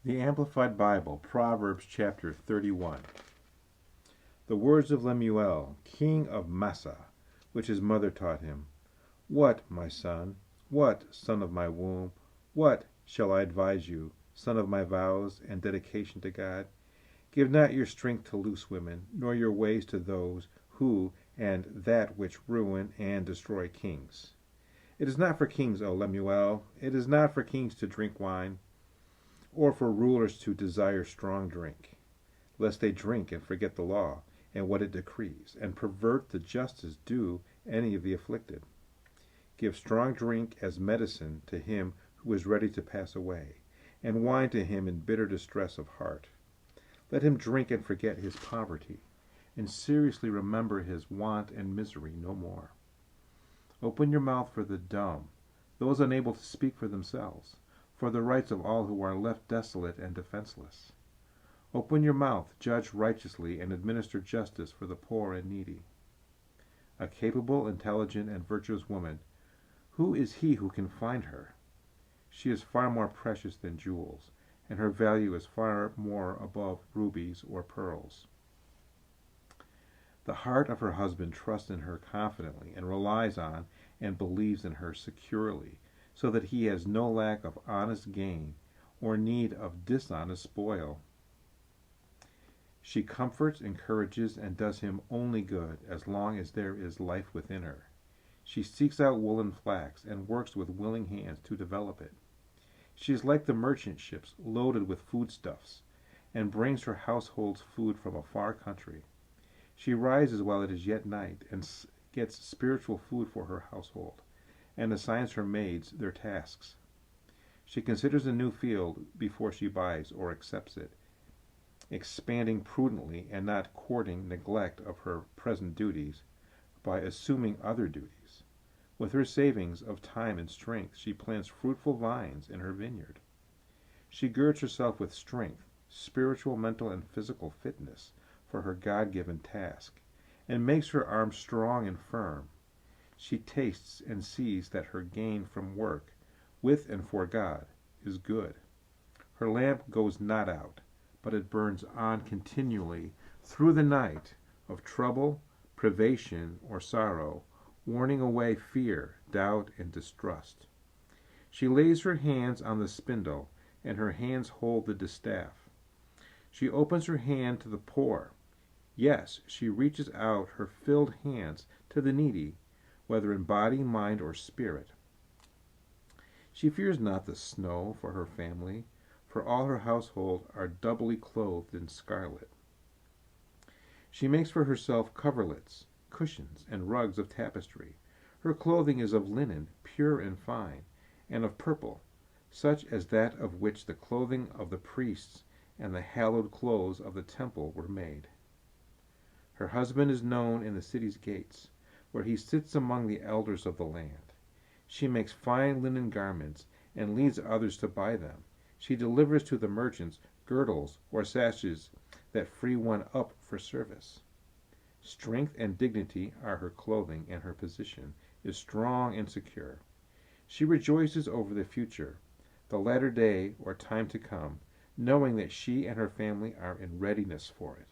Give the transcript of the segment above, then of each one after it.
The Amplified Bible, Proverbs chapter 31. The words of Lemuel, king of Massa, which his mother taught him. What, my son? What, son of my womb? What shall I advise you, son of my vows and dedication to God? Give not your strength to loose women, nor your ways to those who and that which ruin and destroy kings. It is not for kings, O Lemuel, it is not for kings to drink wine, or for rulers to desire strong drink, lest they drink and forget the law and what it decrees, and pervert the justice due any of the afflicted. Give strong drink as medicine to him who is ready to pass away, and wine to him in bitter distress of heart. Let him drink and forget his poverty, and seriously remember his want and misery no more. Open your mouth for the dumb, those unable to speak for themselves, for the rights of all who are left desolate and defenseless. Open your mouth, judge righteously, and administer justice for the poor and needy. A capable, intelligent, and virtuous woman, who is he who can find her? She is far more precious than jewels, and her value is far more above rubies or pearls. The heart of her husband trusts in her confidently, and relies on and believes in her securely, so that he has no lack of honest gain or need of dishonest spoil. She comforts, encourages, and does him only good as long as there is life within her. She seeks out woolen flax and works with willing hands to develop it. She is like the merchant ships loaded with foodstuffs, and brings her household's food from a far country. She rises while it is yet night and gets spiritual food for her household, and assigns her maids their tasks. She considers a new field before she buys or accepts it, expanding prudently and not courting neglect of her present duties by assuming other duties. With her savings of time and strength, she plants fruitful vines in her vineyard. She girds herself with strength, spiritual, mental, and physical fitness for her God-given task, and makes her arms strong and firm. She tastes and sees that her gain from work, with and for God, is good. Her lamp goes not out, but it burns on continually through the night of trouble, privation, or sorrow, warning away fear, doubt, and distrust. She lays her hands on the spindle, and her hands hold the distaff. She opens her hand to the poor. Yes, she reaches out her filled hands to the needy, whether in body, mind, or spirit. She fears not the snow for her family, for all her household are doubly clothed in scarlet. She makes for herself coverlets, cushions, and rugs of tapestry. Her clothing is of linen, pure and fine, and of purple, such as that of which the clothing of the priests and the hallowed clothes of the temple were made. Her husband is known in the city's gates, where he sits among the elders of the land. She makes fine linen garments, and leads others to buy them. She delivers to the merchants girdles or sashes that free one up for service. Strength and dignity are her clothing, and her position is strong and secure. She rejoices over the future, the latter day or time to come, knowing that she and her family are in readiness for it.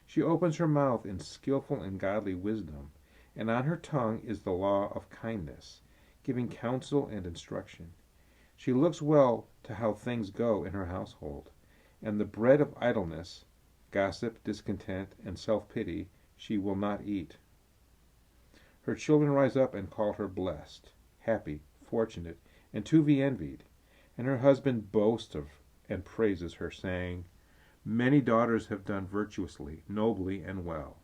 She opens her mouth in skillful and godly wisdom, and on her tongue is the law of kindness, giving counsel and instruction. She looks well to how things go in her household, and the bread of idleness, gossip, discontent, and self-pity she will not eat. Her children rise up and call her blessed, happy, fortunate, and to be envied, and her husband boasts of and praises her, saying, "Many daughters have done virtuously, nobly, and well,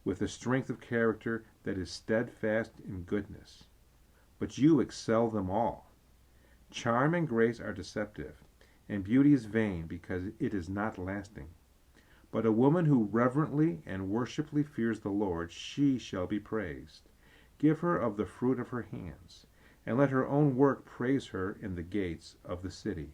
with a strength of character that is steadfast in goodness. But you excel them all. Charm and grace are deceptive, and beauty is vain because it is not lasting. But a woman who reverently and worshipfully fears the Lord, she shall be praised. Give her of the fruit of her hands, and let her own work praise her in the gates of the city."